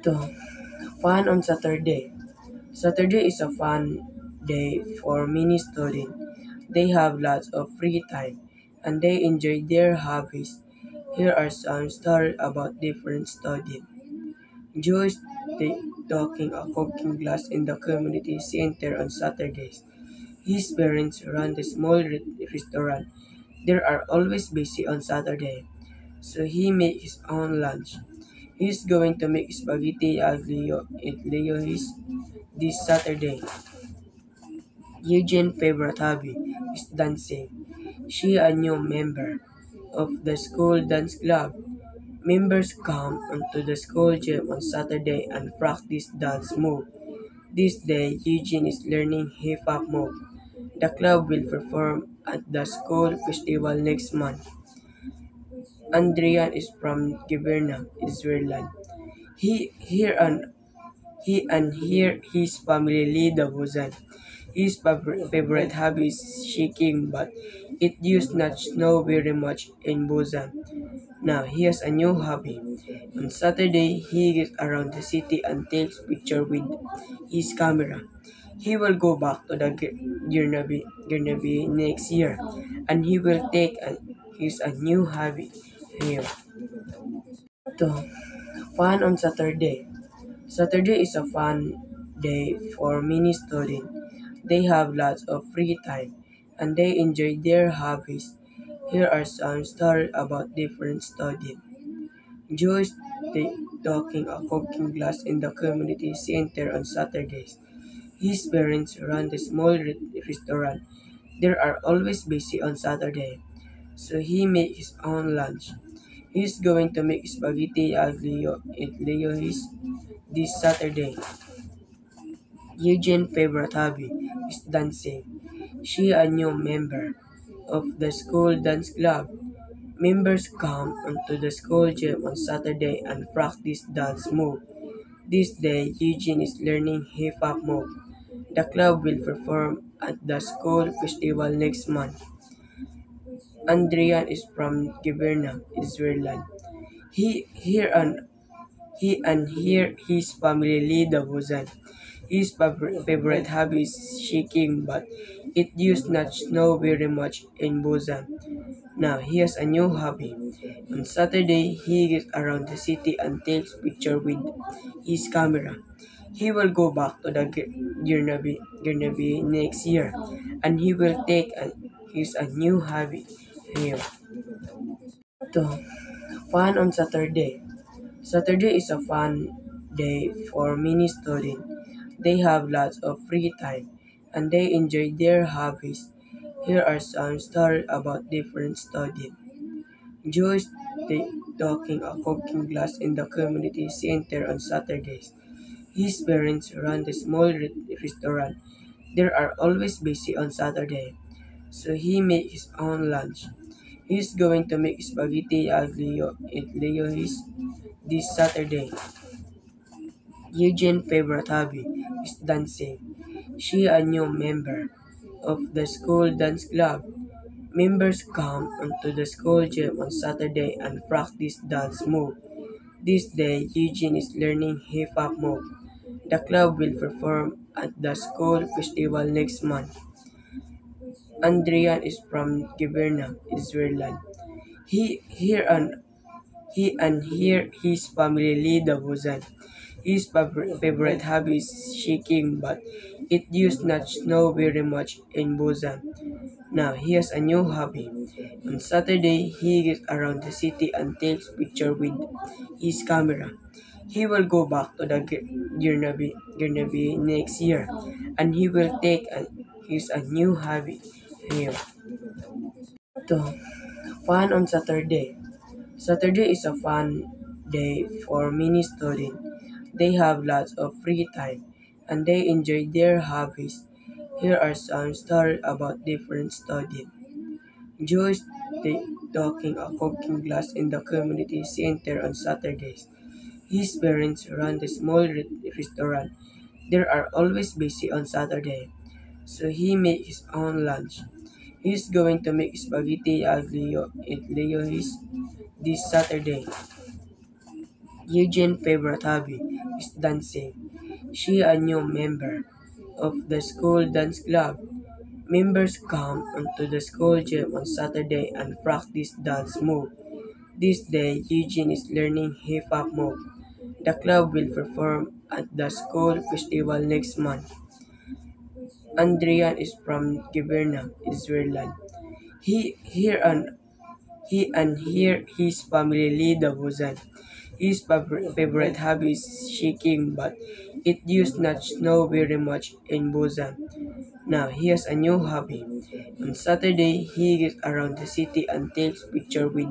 To fun on Saturday. Saturday is a fun day for many students. They have lots of free time and they enjoy their hobbies. Here are some stories about different studies. Joe is taking a cooking class in the community center on Saturdays. His parents run the small restaurant. They are always busy on Saturday, so he makes his own lunch. He's going to make spaghetti aglio and Leo's this Saturday. Eugene's favorite hobby is dancing. She a new member of the school dance club. Members come onto the school gym on Saturday and practice dance move. This day, Eugene is learning hip hop move. The club will perform at the school festival next month. Andrian is from Giverna, Israel. He and here his family lead the Busan. His favorite hobby is skiing, but it used not snow very much in Busan. Now he has a new hobby. On Saturday, he gets around the city and takes pictures with his camera. He will go back to the Girnaby next year, and he will take his a new hobby here. To fun on Saturday. Saturday is a fun day for many students. They have lots of free time and they enjoy their hobbies. Here are some stories about different studies. Joe is taking a cooking class in the community center on Saturdays. His parents run the small restaurant. They are always busy on Saturday, so he makes his own lunch. He's going to make spaghetti aglio and Leo's this Saturday. Eugene's favorite hobby is dancing. She a new member of the school dance club. Members come onto the school gym on Saturday and practice dance move. This day, Eugene is learning hip hop move. The club will perform at the school festival next month. Andrian is from Giverna, Israel. He and here his family lead the Busan. His favorite hobby is skiing, but it used not snow very much in Busan. Now he has a new hobby. On Saturday, he gets around the city and takes pictures with his camera. He will go back to the Girnaby next year, and he will take his a new hobby here. To fun on Saturday. Saturday is a fun day for many students. They have lots of free time and they enjoy their hobbies. Here are some stories about different studies. Joe is taking a cooking class in the community center on Saturdays. His parents run the small restaurant. They are always busy on Saturday, so he makes his own lunch. He's going to make spaghetti aglio and Leo's this Saturday. Eugene's favorite hobby is dancing. She a new member of the school dance club. Members come onto the school gym on Saturday and practice dance move. This day, Eugene is learning hip hop move. The club will perform at the school festival next month. Andrian is from Giverna, Israel. He and here his family lead the Busan. His favorite hobby is skiing, but it used not snow very much in Busan. Now he has a new hobby. On Saturday, he gets around the city and takes pictures with his camera. He will go back to the Girnaby next year, and he will take his a new hobby here. To fun on Saturday. Saturday is a fun day for many students. They have lots of free time and they enjoy their hobbies. Here are some stories about different studies. Joe is taking a cooking class in the community center on Saturdays. His parents run the small restaurant. They are always busy on Saturday, so he makes his own lunch. He's going to make spaghetti aglio and Leo's this Saturday. Eugene's favorite hobby is dancing. She a new member of the school dance club. Members come onto the school gym on Saturday and practice dance move. This day, Eugene is learning hip hop move. The club will perform at the school festival next month. Andrian is from Giverna, Israel. He here and here his family lead the Buzan. His favorite hobby is shaking, but it used not snow very much in Busan. Now he has a new hobby. On Saturday, he gets around the city and takes pictures with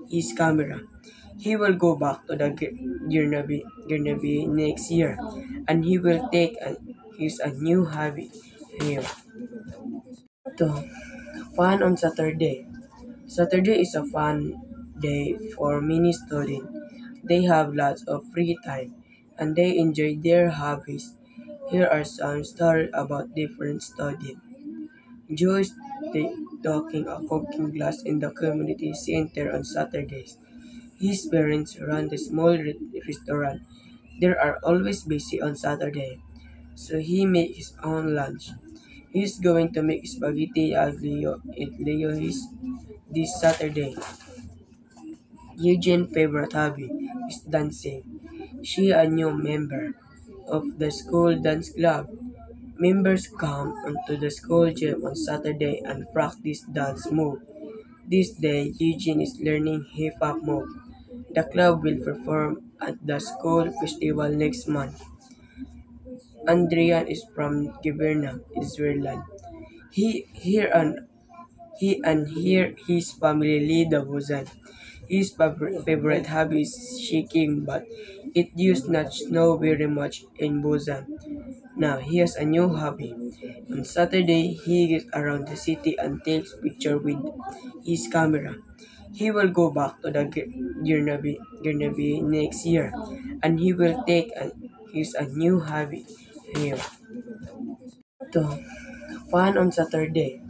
his camera. He will go back to the Girnaby next year, and he will take his a new hobby here. To fun on Saturday. Saturday is a fun day for many students. They have lots of free time and they enjoy their hobbies. Here are some stories about different studies. Joyce talking a cooking class in the community center on Saturdays. His parents run the small restaurant. They are always busy on Saturday, so he makes his own lunch. He's going to make spaghetti aglio at Leo's this Saturday. Eugene's favorite hobby is dancing. She a new member of the school dance club. Members come onto the school gym on Saturday and practice dance move. This day, Eugene is learning hip hop move. The club will perform at the school festival next month. Andrian is from Giverna, Israel. He and here his family lead the Buzan. His favorite hobby is shaking, but it used not snow very much in Busan. Now he has a new hobby. On Saturday, he gets around the city and takes pictures with his camera. He will go back to the Girnaby next year, and he will take his a new hobby here. To fun on Saturday.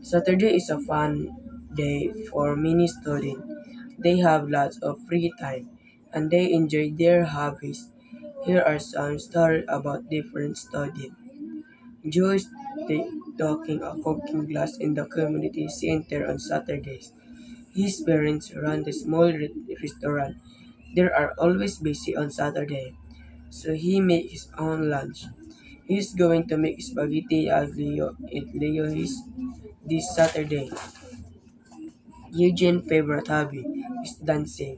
Saturday is a fun day for many students. They have lots of free time and they enjoy their hobbies. Here are some stories about different studies. Joyce talking a cooking class in the community center on Saturdays. His parents run the small restaurant. They are always busy on Saturday, so he makes his own lunch. He's going to make spaghetti aglio at Leo's this Saturday. Eugene's favorite hobby is dancing.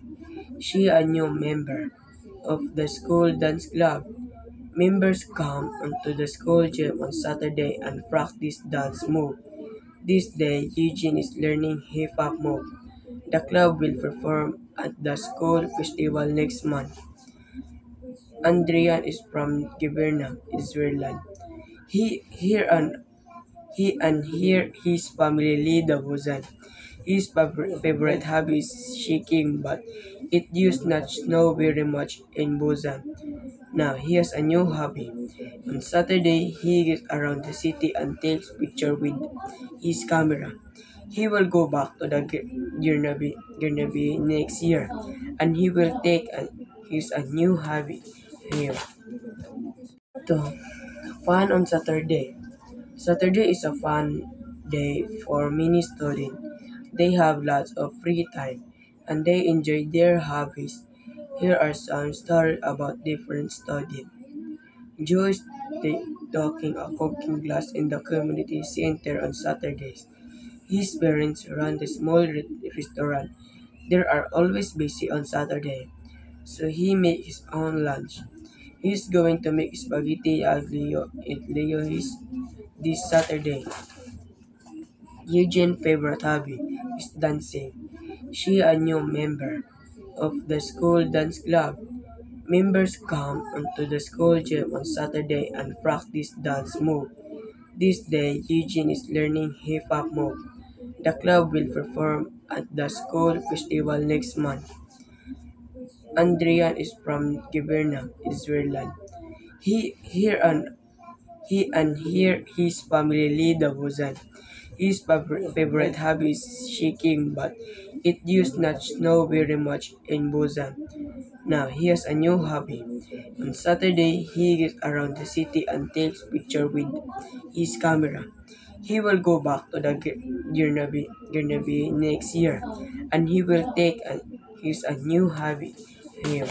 She a new member of the school dance club. Members come onto the school gym on Saturday and practice dance move. This day, Eugene is learning hip hop move. The club will perform at the school festival next month. Andrian is from Giverna, Israel. He and here his family lead the Buzan. His favorite hobby is shaking, but it used not snow very much in Busan. Now he has a new hobby. On Saturday, he gets around the city and takes pictures with his camera. He will go back to the Girnaby next year, and he will take his a new hobby here. To fun on Saturday. Saturday is a fun day for many students. They have lots of free time and they enjoy their hobbies. Here are some stories about different studies. Joyce talking a cooking class in the community center on Saturdays. His parents run the small restaurant. They are always busy on Saturday, so he makes his own lunch. He's going to make spaghetti aglio at Leo's this Saturday. Eugene's favorite hobby is dancing. She a new member of the school dance club. Members come onto the school gym on Saturday and practice dance move. This day, Eugene is learning hip hop move. The club will perform at the school festival next month. Andrian is from Giverna, Israel. He and here his family lead the Buzan. His favorite hobby is shaking, but it used not snow very much in Busan. Now he has a new hobby. On Saturday, he gets around the city and takes pictures with his camera. He will go back to the Guernsey next year, and he will take his a new hobby here.